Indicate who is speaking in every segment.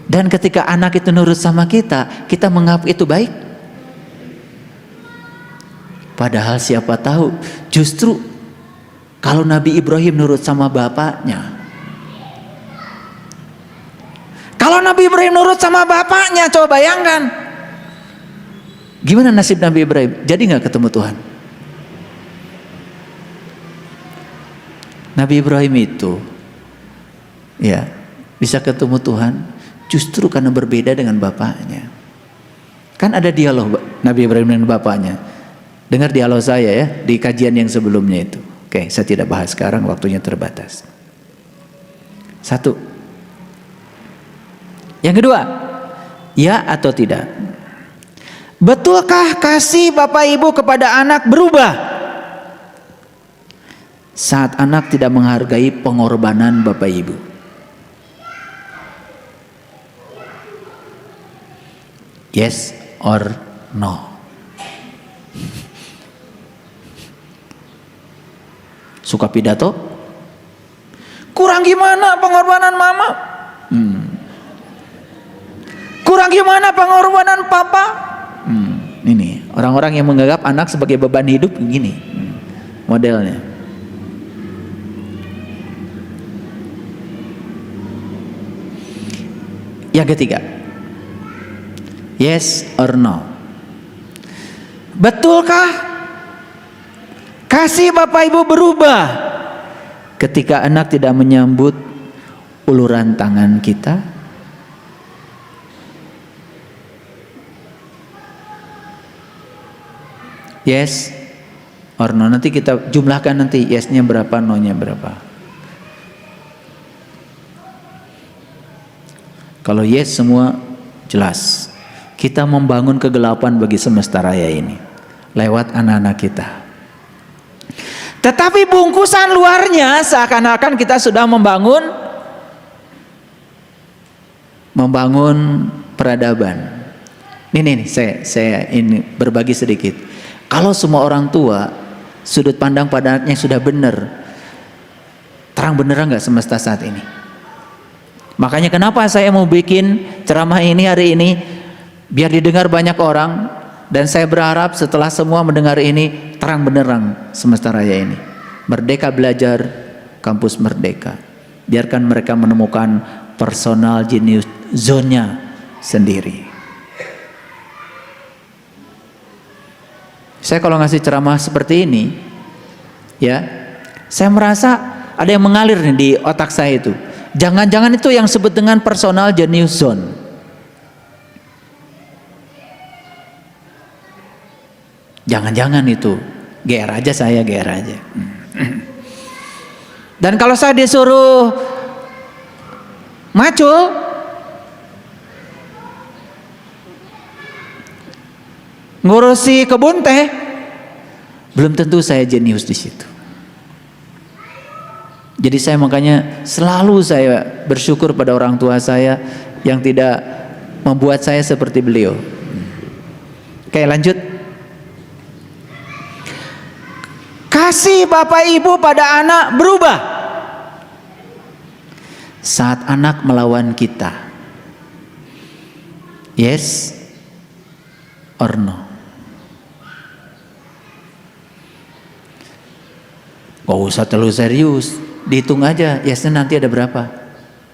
Speaker 1: Dan ketika anak itu nurut sama kita, kita menganggap itu baik. Padahal siapa tahu justru kalau Nabi Ibrahim nurut sama bapaknya. Kalau Nabi Ibrahim nurut sama bapaknya, coba bayangkan. Gimana nasib Nabi Ibrahim? Jadi nggak ketemu Tuhan? Nabi Ibrahim itu ya bisa ketemu Tuhan justru karena berbeda dengan bapaknya. Kan ada dialog Nabi Ibrahim dengan bapaknya. Dengar dialog saya ya di kajian yang sebelumnya itu. Oke, saya tidak bahas sekarang, waktunya terbatas. Satu. Yang kedua, ya atau tidak? Betulkah kasih Bapak Ibu kepada anak berubah saat anak tidak menghargai pengorbanan Bapak Ibu? Yes or no? Suka pidato? Kurang gimana pengorbanan mama? Kurang gimana pengorbanan papa? Ini orang-orang yang menganggap anak sebagai beban hidup begini modelnya. Yang ketiga, yes or no? Betulkah kasih Bapak Ibu berubah ketika anak tidak menyambut uluran tangan kita? Yes or no? Nanti kita jumlahkan nanti yesnya berapa, no-nya berapa. Kalau yes semua jelas, kita membangun kegelapan bagi semesta raya ini lewat anak-anak kita. Tetapi bungkusan luarnya seakan-akan kita sudah membangun peradaban. Ini saya ini berbagi sedikit. Kalau semua orang tua sudut pandang pada anaknya sudah benar, terang beneran nggak semesta saat ini? Makanya kenapa saya mau bikin ceramah ini hari ini biar didengar banyak orang, dan saya berharap setelah semua mendengar ini terang benerang semesta raya ini. Merdeka Belajar, Kampus Merdeka. Biarkan mereka menemukan personal genius zone-nya sendiri. Saya kalau ngasih ceramah seperti ini, ya, saya merasa ada yang mengalir nih di otak saya itu. Jangan-jangan itu yang sebut dengan personal genius zone. Jangan-jangan itu GR aja, saya GR aja. Dan kalau saya disuruh macul, ngurusi kebun teh, belum tentu saya jenius di situ. Jadi saya makanya selalu saya bersyukur pada orang tua saya yang tidak membuat saya seperti beliau. Oke, lanjut. Kasih Bapak Ibu pada anak berubah saat anak melawan kita. Yes or no? Gak usah terlalu serius, dihitung aja. Yesnya nanti ada berapa?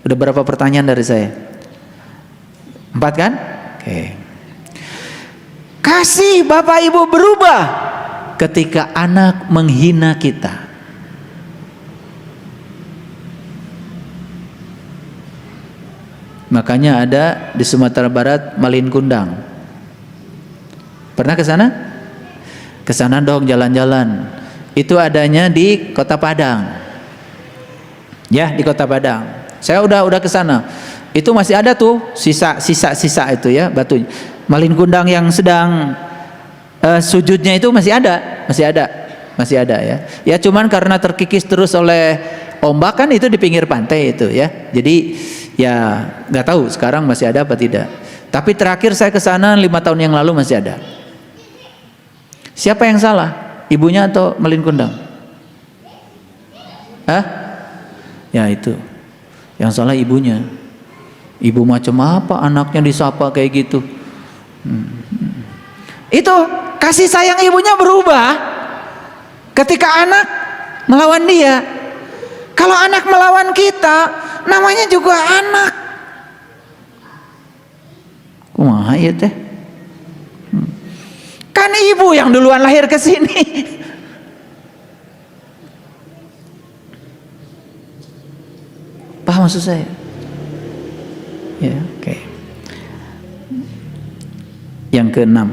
Speaker 1: Udah berapa pertanyaan dari saya? 4 kan? Oke. Kasih Bapak Ibu berubah ketika anak menghina kita. Makanya ada di Sumatera Barat Malin Kundang. Pernah ke sana? Ke sana dong jalan-jalan. Itu adanya di Kota Padang. Ya, di Kota Padang. Saya udah ke sana. Itu masih ada tuh sisa itu ya, batunya. Malin Kundang yang sedang sujudnya itu masih ada ya. Ya cuman karena terkikis terus oleh ombak kan, itu di pinggir pantai itu ya. Jadi ya nggak tahu sekarang masih ada apa tidak. Tapi terakhir saya ke sana 5 tahun yang lalu masih ada. Siapa yang salah? Ibunya atau Malin Kundang? Ya itu. Yang salah ibunya. Ibu macam apa anaknya disapa kayak gitu? Itu kasih sayang ibunya berubah ketika anak melawan dia. Kalau anak melawan kita, namanya juga anak. Kumaha ya teh? Kan ibu yang duluan lahir ke sini. Paham maksud saya? Ya, oke. Yang keenam.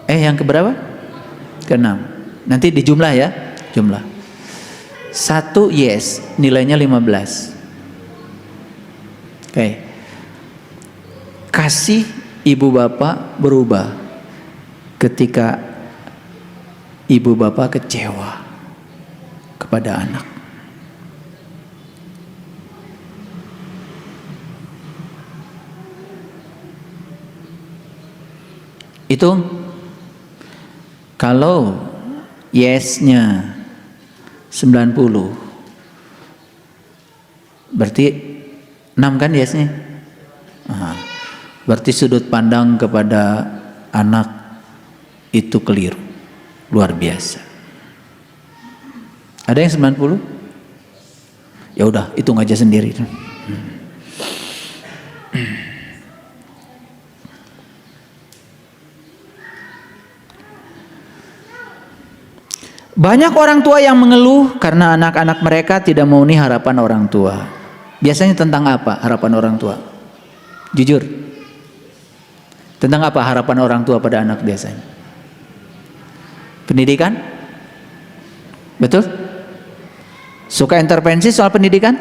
Speaker 1: Yang keberapa? Keenam. Nanti dijumlah ya, jumlah. 1 yes, nilainya 15. Oke. Kasih ibu bapak berubah ketika ibu bapak kecewa kepada anak. Itu kalau yes-nya 90, berarti 6 kan yes-nya? Berarti sudut pandang kepada anak itu keliru, luar biasa. Ada yang 90? Ya udah, hitung aja sendiri. Banyak orang tua yang mengeluh karena anak-anak mereka tidak memenuhi harapan orang tua. Biasanya tentang apa harapan orang tua? Jujur. Tentang apa harapan orang tua pada anak biasanya? Pendidikan? Betul? Suka intervensi soal pendidikan?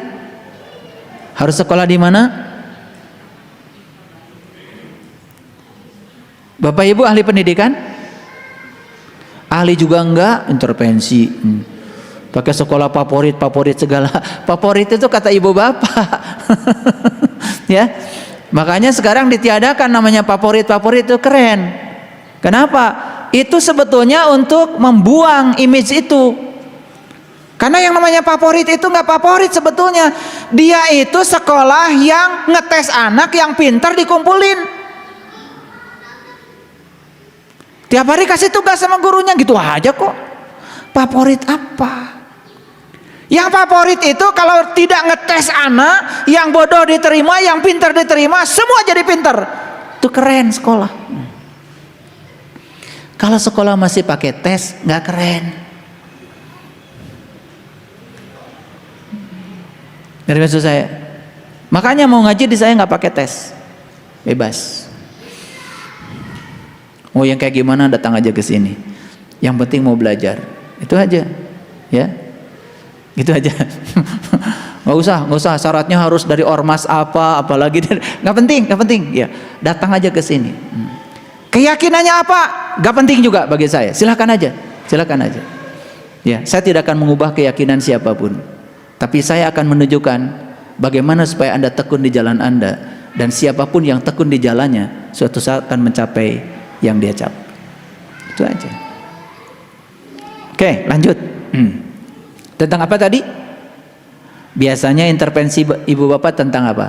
Speaker 1: Harus sekolah di mana? Bapak Ibu ahli pendidikan? Ahli juga enggak, intervensi. Pakai sekolah favorit segala. Favorit itu kata ibu bapak. Ya. Makanya sekarang ditiadakan namanya favorit itu keren. Kenapa? Itu sebetulnya untuk membuang image itu. Karena yang namanya favorit itu enggak favorit sebetulnya. Dia itu sekolah yang ngetes anak yang pintar dikumpulin. Tiap hari kasih tugas sama gurunya gitu aja kok. Favorit apa? Yang favorit itu kalau tidak ngetes anak, yang bodoh diterima, yang pintar diterima, semua jadi pintar. Itu keren sekolah. Kalau sekolah masih pakai tes, nggak keren. Dari maksud saya. Makanya mau ngaji di saya nggak pakai tes, bebas. Mau yang kayak gimana datang aja ke sini. Yang penting mau belajar. Itu aja. Ya. Gitu aja. Nggak usah syaratnya harus dari ormas apa apalagi nggak penting ya. Datang aja ke sini. Keyakinannya apa? Nggak penting juga bagi saya. Silakan aja. Ya, saya tidak akan mengubah keyakinan siapapun. Tapi saya akan menunjukkan bagaimana supaya Anda tekun di jalan Anda, dan siapapun yang tekun di jalannya suatu saat akan mencapai yang dia capai. Itu aja. Oke, lanjut. Tentang apa tadi? Biasanya intervensi ibu bapak tentang apa?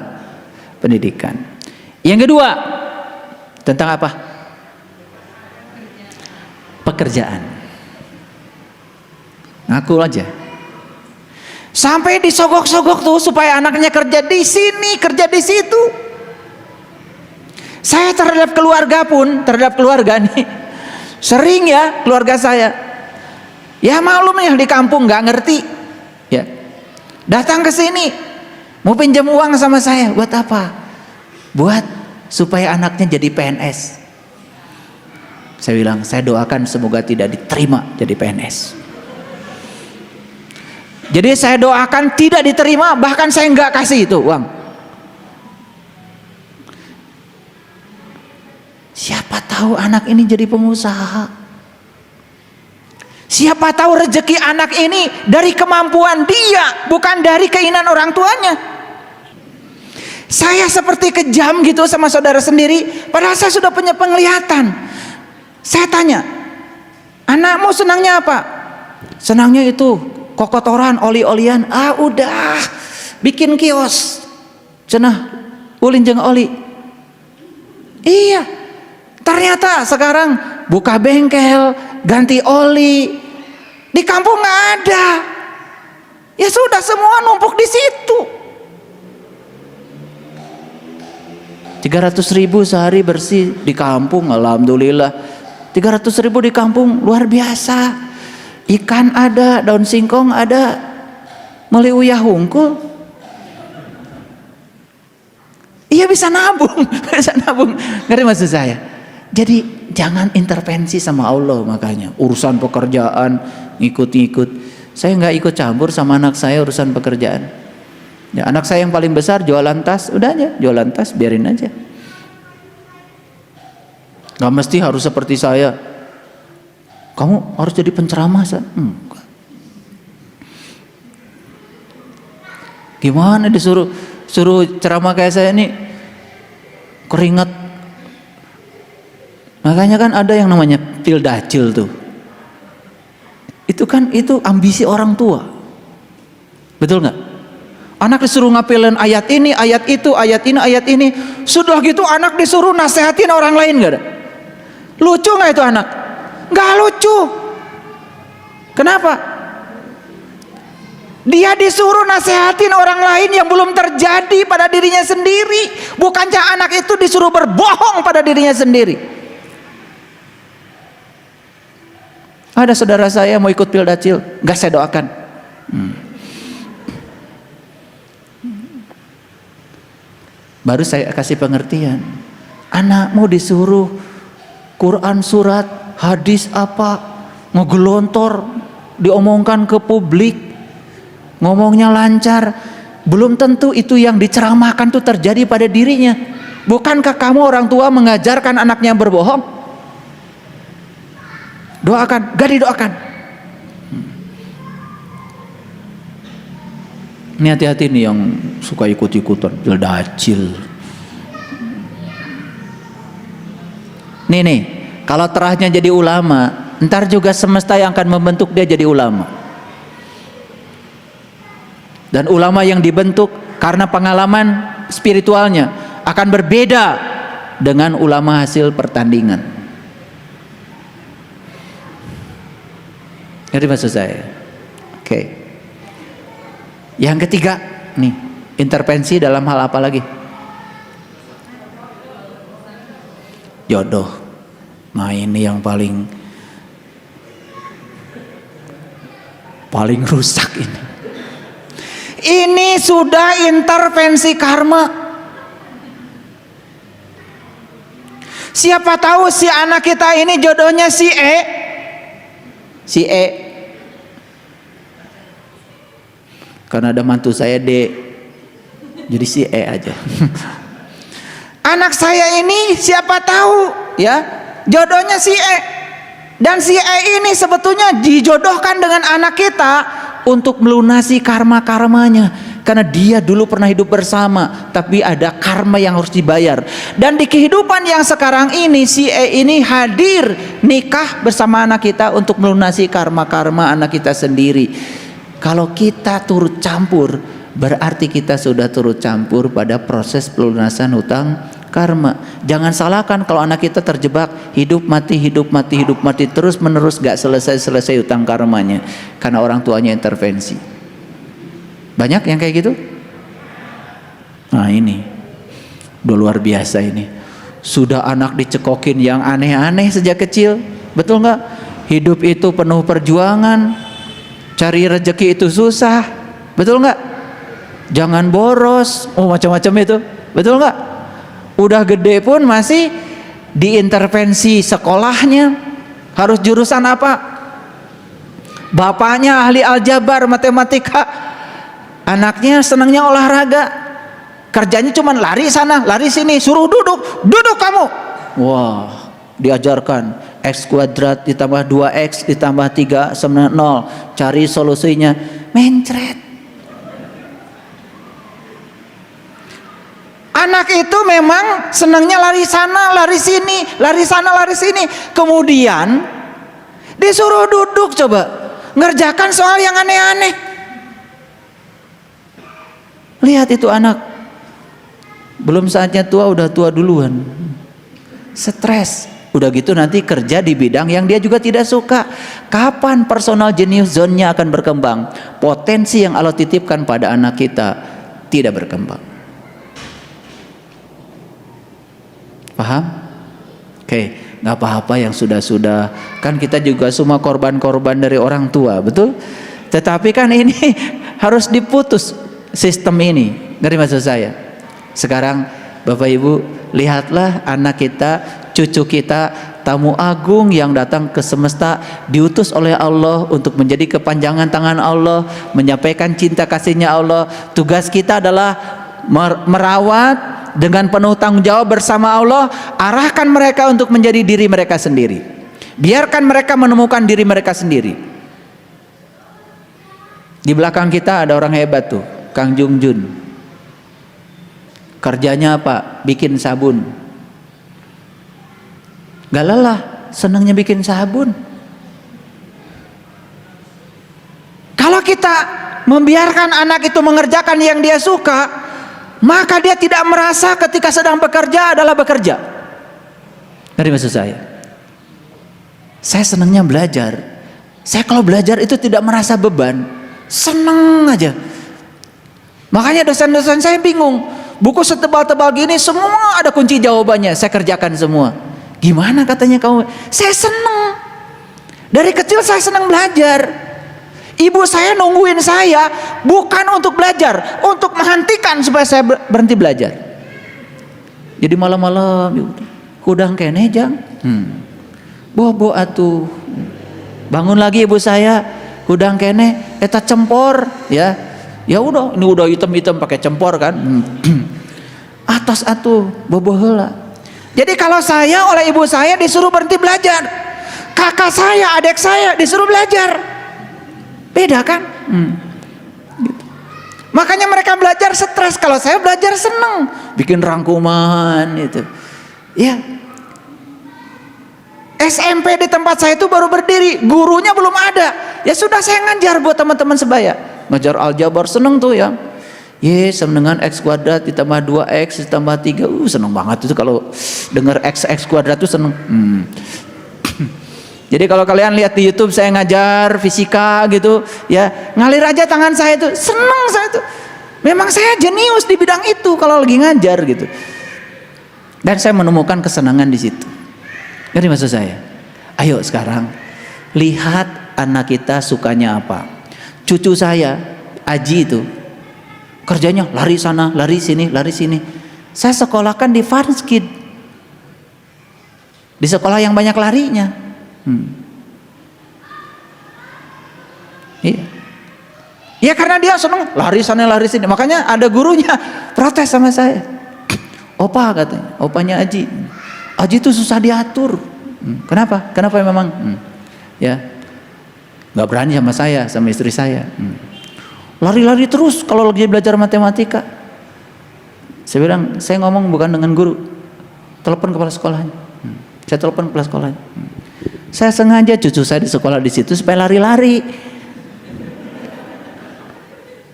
Speaker 1: Pendidikan. Yang kedua, tentang apa? Pekerjaan. Ngaku aja. Sampai disogok-sogok tuh supaya anaknya kerja di sini, kerja di situ. Saya terhadap keluarga nih, sering ya keluarga saya. Ya maklum ya di kampung nggak ngerti, ya datang ke sini mau pinjam uang sama saya buat apa? Buat supaya anaknya jadi PNS. Saya bilang saya doakan semoga tidak diterima jadi PNS. Jadi saya doakan tidak diterima, bahkan saya nggak kasih itu uang. Siapa tahu anak ini jadi pengusaha. Siapa tahu rezeki anak ini dari kemampuan dia, bukan dari keinginan orang tuanya. Saya seperti kejam gitu sama saudara sendiri, padahal saya sudah punya penglihatan. Saya tanya, anakmu senangnya apa? Senangnya itu kokotoran, oli-olian. Udah bikin kios. Cenah ulin jeung oli. Iya, ternyata sekarang buka bengkel, ganti oli, di kampung nggak ada. Ya sudah, semua numpuk di situ. 300.000 sehari bersih di kampung, alhamdulillah. 300.000 di kampung luar biasa. Ikan ada, daun singkong ada, meuli uyah hungkul. Iya, bisa nabung, bisa nabung. Ngerti maksud saya? Jadi jangan intervensi sama Allah. Makanya urusan pekerjaan ngikut-ngikut. Saya nggak ikut campur sama anak saya urusan pekerjaan. Ya, anak saya yang paling besar jualan tas, udah aja jualan tas, biarin aja. Gak mesti harus seperti saya. Kamu harus jadi penceramah, enggak. Gimana disuruh ceramah kayak saya ini, keringat. Makanya kan ada yang namanya pildacil tuh. Itu ambisi orang tua. Betul nggak? Anak disuruh ngapelin ayat ini, ayat itu, ayat ini, ayat ini. Sudah gitu anak disuruh nasehatin orang lain, nggak ada. Lucu nggak itu anak? Nggak lucu. Kenapa? Dia disuruh nasehatin orang lain yang belum terjadi pada dirinya sendiri. Bukankah anak itu disuruh berbohong pada dirinya sendiri? Ada saudara saya mau ikut pildacil, nggak saya doakan. Baru saya kasih pengertian. Anakmu disuruh Quran surat, hadis apa, ngegelontor, diomongkan ke publik, ngomongnya lancar. Belum tentu itu yang diceramahkan itu terjadi pada dirinya. Bukankah kamu orang tua mengajarkan anaknya berbohong? Doakan, gak didoakan. Ini hati-hati nih yang suka ikut-ikutan pildacil. Nih, kalau terahnya jadi ulama, ntar juga semesta yang akan membentuk dia jadi ulama. Dan ulama yang dibentuk karena pengalaman spiritualnya akan berbeda dengan ulama hasil pertandingan. Ngerti maksud saya? Oke. Yang ketiga, nih, intervensi dalam hal apa lagi? Jodoh. Nah, ini yang paling rusak ini. Ini sudah intervensi karma. Siapa tahu si anak kita ini jodohnya si E. Karena ada mantu saya D, jadi si E aja. Anak saya ini siapa tahu ya jodohnya si E, dan si E ini sebetulnya dijodohkan dengan anak kita untuk melunasi karma-karmanya, karena dia dulu pernah hidup bersama, tapi ada karma yang harus dibayar. Dan di kehidupan yang sekarang ini si E ini hadir nikah bersama anak kita untuk melunasi karma-karma anak kita sendiri. Kalau kita turut campur, berarti kita sudah turut campur pada proses pelunasan hutang karma. Jangan salahkan kalau anak kita terjebak hidup mati terus menerus gak selesai hutang karmanya karena orang tuanya intervensi. Banyak yang kayak gitu. Nah, ini udah luar biasa ini. Sudah anak dicekokin yang aneh-aneh sejak kecil, betul nggak? Hidup itu penuh perjuangan. Cari rezeki itu susah, betul nggak? Jangan boros, macam-macam itu, betul nggak? Udah gede pun masih diintervensi sekolahnya, harus jurusan apa? Bapaknya ahli aljabar, matematika, anaknya senangnya olahraga, kerjanya cuma lari sana, lari sini, suruh duduk kamu. Wah, diajarkan X kuadrat ditambah 2X ditambah 3 sama 0. Cari solusinya, mencret. Anak itu memang senangnya lari sana, lari sini, lari sana, lari sini. Kemudian disuruh duduk, coba ngerjakan soal yang aneh-aneh. Lihat itu anak Belum saatnya tua udah tua duluan. Stres. Udah gitu nanti kerja di bidang yang dia juga tidak suka. Kapan personal genius zone-nya akan berkembang? Potensi yang Allah titipkan pada anak kita tidak berkembang. Paham? Oke, nggak apa-apa yang sudah-sudah. Kan kita juga semua korban-korban dari orang tua, betul? Tetapi kan ini harus diputus sistem ini. Ngerti maksud saya? Sekarang Bapak Ibu, lihatlah anak kita, cucu kita, tamu agung yang datang ke semesta, diutus oleh Allah untuk menjadi kepanjangan tangan Allah, menyampaikan cinta kasihnya Allah. Tugas kita adalah merawat dengan penuh tanggung jawab bersama Allah. Arahkan mereka untuk menjadi diri mereka sendiri. Biarkan mereka menemukan diri mereka sendiri. Di belakang kita ada orang hebat tuh, Kang Jung Jun. Kerjanya apa? Bikin sabun. Gak lelah, senangnya bikin sabun. Kalau kita membiarkan anak itu mengerjakan yang dia suka, maka dia tidak merasa ketika sedang bekerja adalah bekerja. Dari maksud saya senangnya belajar. Saya kalau belajar itu tidak merasa beban, senang aja. Makanya dosen-dosen saya bingung. Buku setebal-tebal gini semua ada kunci jawabannya, saya kerjakan semua. Gimana katanya kamu? Saya senang. Dari kecil saya senang belajar. Ibu saya nungguin saya bukan untuk belajar, untuk menghentikan supaya saya berhenti belajar. Jadi malam-malam kudang kene jang. Bobo atuh. Bangun lagi ibu saya, kudang kene eta cempor ya. Ya udah, ini udah hitam-hitam pakai cempor kan. Atas atuh bobo heula. Jadi kalau saya oleh ibu saya disuruh berhenti belajar, kakak saya, adik saya disuruh belajar, beda kan? Gitu. Makanya mereka belajar stres, kalau saya belajar seneng, bikin rangkuman itu. Ya, SMP di tempat saya itu baru berdiri, gurunya belum ada. Ya sudah saya ngajar buat teman-teman sebaya, ngajar aljabar seneng tuh ya. Seneng dengan x kuadrat ditambah 2x ditambah 3, seneng banget itu kalau dengar x kuadrat tuh seneng. Jadi kalau kalian lihat di YouTube saya ngajar fisika gitu ya, ngalir aja tangan saya itu, seneng saya tuh. Memang saya jenius di bidang itu kalau lagi ngajar gitu. Dan saya menemukan kesenangan di situ. Ngerti maksud saya? Ayo sekarang lihat anak kita sukanya apa. Cucu saya Aji itu kerjanya lari sana, lari sini, lari sini. Saya sekolahkan di Farskid, di sekolah yang banyak larinya. Iya. Ya karena dia senang lari sana, lari sini. Makanya ada gurunya protes sama saya. Opa katanya, opanya Aji. Aji itu susah diatur. Kenapa? Kenapa memang? Ya, nggak berani sama saya, sama istri saya. Lari-lari terus kalau lagi belajar matematika. Saya bilang, saya ngomong bukan dengan guru, telepon kepala sekolahnya. Saya telepon kepala sekolahnya. Saya sengaja cucu saya di sekolah di situ supaya lari-lari.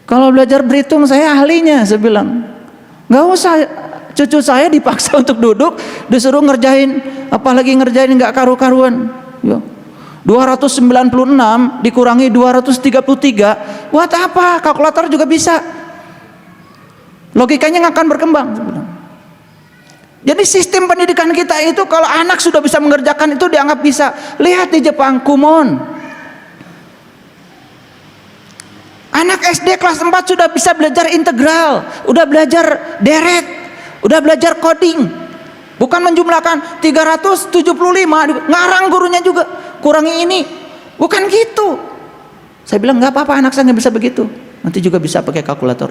Speaker 1: Kalau belajar berhitung saya ahlinya, saya bilang, nggak usah. Cucu saya dipaksa untuk duduk, disuruh ngerjain, apalagi ngerjain nggak karu-karuan. Ya. 296 dikurangi 233, buat apa? Kalkulator juga bisa. Logikanya nggak akan berkembang. Jadi sistem pendidikan kita itu kalau anak sudah bisa mengerjakan itu dianggap bisa. Lihat di Jepang, Kumon. Anak SD kelas 4 sudah bisa belajar integral, udah belajar deret, udah belajar coding. Bukan menjumlahkan 375, ngarang gurunya juga, kurangi ini. Bukan gitu. Saya bilang nggak apa-apa, anak saya nggak bisa begitu. Nanti juga bisa pakai kalkulator.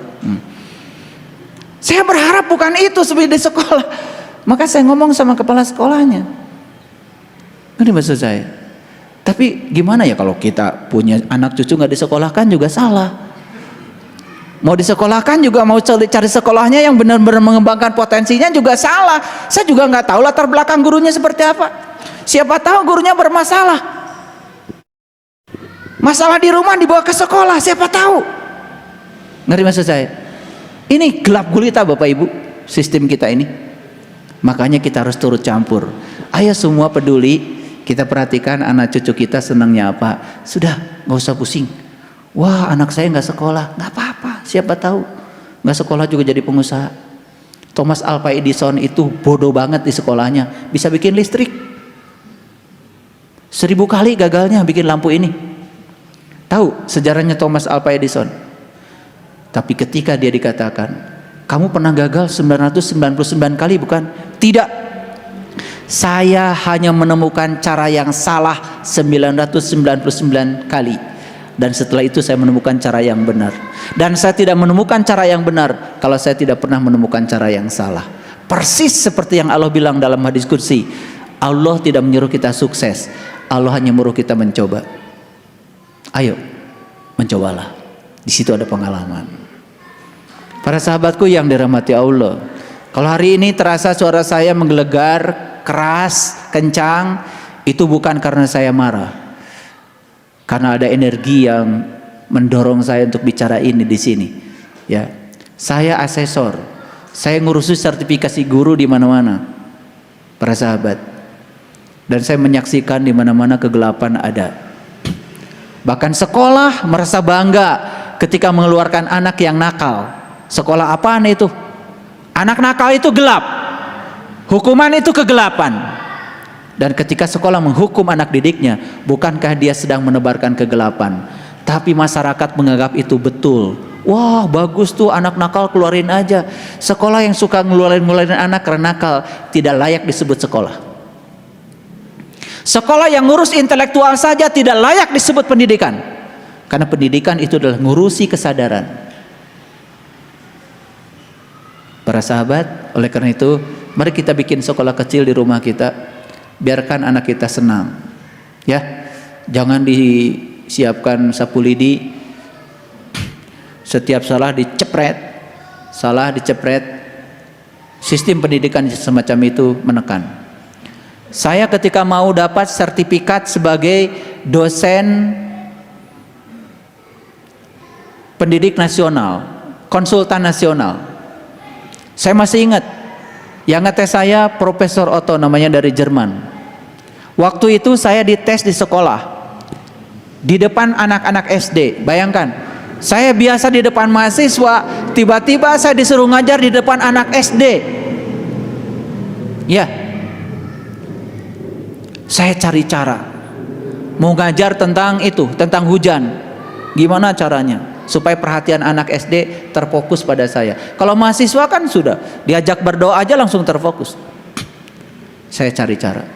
Speaker 1: Saya berharap bukan itu seperti di sekolah. Maka saya ngomong sama kepala sekolahnya. Ini maksud saya. Tapi gimana ya kalau kita punya anak cucu nggak disekolahkan juga salah. Mau disekolahkan juga mau cari sekolahnya yang benar-benar mengembangkan potensinya juga salah. Saya juga nggak tahu latar belakang gurunya seperti apa. Siapa tahu gurunya bermasalah. Masalah di rumah dibawa ke sekolah, siapa tahu. Ngerti maksud saya? Ini gelap gulita Bapak Ibu. sistem kita ini. Makanya kita harus turut campur. Ayo semua peduli, kita perhatikan anak cucu kita senangnya apa. Sudah, nggak usah pusing. Wah, anak saya nggak sekolah, nggak apa-apa. Siapa tahu nggak sekolah juga jadi pengusaha. Thomas Alva Edison itu bodoh banget di sekolahnya, bisa bikin listrik. 1000 kali gagalnya bikin lampu ini. Tahu sejarahnya Thomas Alva Edison? Tapi ketika dia dikatakan, kamu pernah gagal 999 kali bukan? Tidak. Saya hanya menemukan cara yang salah 999 kali. Dan setelah itu saya menemukan cara yang benar. Dan saya tidak menemukan cara yang benar kalau saya tidak pernah menemukan cara yang salah. Persis seperti yang Allah bilang dalam hadis qudsi. Allah tidak menyuruh kita sukses. Allah hanya menyuruh kita mencoba. Ayo, mencobalah. Di situ ada pengalaman. Para sahabatku yang dirahmati Allah, kalau hari ini terasa suara saya menggelegar, keras, kencang, itu bukan karena saya marah, karena ada energi yang mendorong saya untuk bicara ini di sini. Ya, saya asesor, saya ngurusi sertifikasi guru di mana-mana, para sahabat, dan saya menyaksikan di mana-mana kegelapan ada. Bahkan sekolah merasa bangga ketika mengeluarkan anak yang nakal. Sekolah apaan itu? Anak nakal itu gelap. Hukuman itu kegelapan. Dan ketika sekolah menghukum anak didiknya, bukankah dia sedang menebarkan kegelapan? Tapi masyarakat menganggap itu betul. Wah, bagus tuh anak nakal, keluarin aja. Sekolah yang suka ngeluarin anak karena nakal tidak layak disebut sekolah. Sekolah yang ngurus intelektual saja tidak layak disebut pendidikan. Karena pendidikan itu adalah ngurusi kesadaran. Para sahabat, oleh karena itu mari kita bikin sekolah kecil di rumah kita. Biarkan anak kita senang. Ya, jangan disiapkan sapu lidi. Setiap salah dicepret. Sistem pendidikan semacam itu menekan. Saya ketika mau dapat sertifikat sebagai dosen pendidik nasional, konsultan nasional, saya masih ingat yang ngetes saya Profesor Otto, namanya dari Jerman. Waktu itu saya dites di sekolah di depan anak-anak SD. Bayangkan, saya biasa di depan mahasiswa, tiba-tiba saya disuruh ngajar di depan anak SD. Ya, saya cari cara mau ngajar tentang itu, tentang hujan. Gimana caranya supaya perhatian anak SD terfokus pada saya? Kalau mahasiswa kan sudah diajak berdoa aja langsung terfokus. Saya cari cara.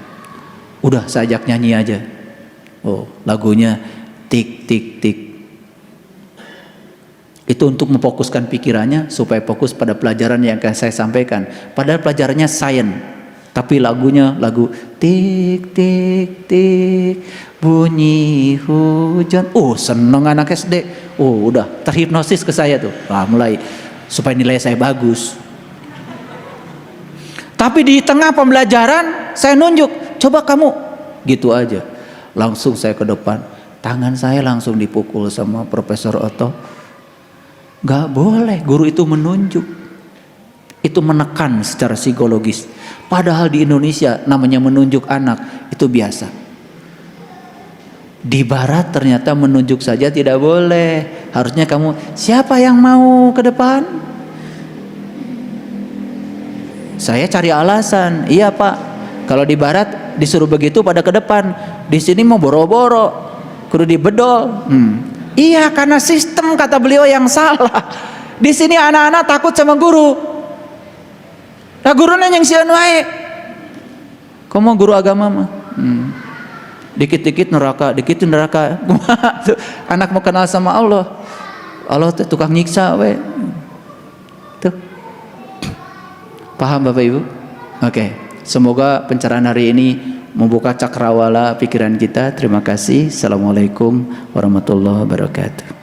Speaker 1: Udah, saya ajak nyanyi aja. Oh, lagunya tik tik tik. Itu untuk memfokuskan pikirannya supaya fokus pada pelajaran yang akan saya sampaikan. Padahal pelajarannya sains, tapi lagunya lagu tik tik tik, bunyi hujan. Oh, seneng anak SD. Oh, udah terhipnosis ke saya tuh. Mulai supaya nilai saya bagus. Tapi di tengah pembelajaran saya nunjuk, coba kamu, gitu aja. Langsung saya ke depan, tangan saya langsung dipukul sama Profesor Otto. Gak boleh guru itu menunjuk. Itu menekan secara psikologis. Padahal di Indonesia namanya menunjuk anak itu biasa. Di barat ternyata menunjuk saja tidak boleh. Harusnya kamu, siapa yang mau ke depan? Saya cari alasan. Iya Pak, kalau di barat disuruh begitu pada ke depan. Di sini mau boro-boro, kudu dibedol. Iya, karena sistem kata beliau yang salah. Di sini anak-anak takut sama guru. Nah gurunya yang sian wae. Kamu guru agama mah. Dikit-dikit neraka, dikit neraka. Anak mau kenal sama Allah. Allah tuh tukang nyiksa we. Tuh. Paham Bapak Ibu? Oke. Semoga pencerahan hari ini membuka cakrawala pikiran kita. Terima kasih. Assalamualaikum warahmatullahi wabarakatuh.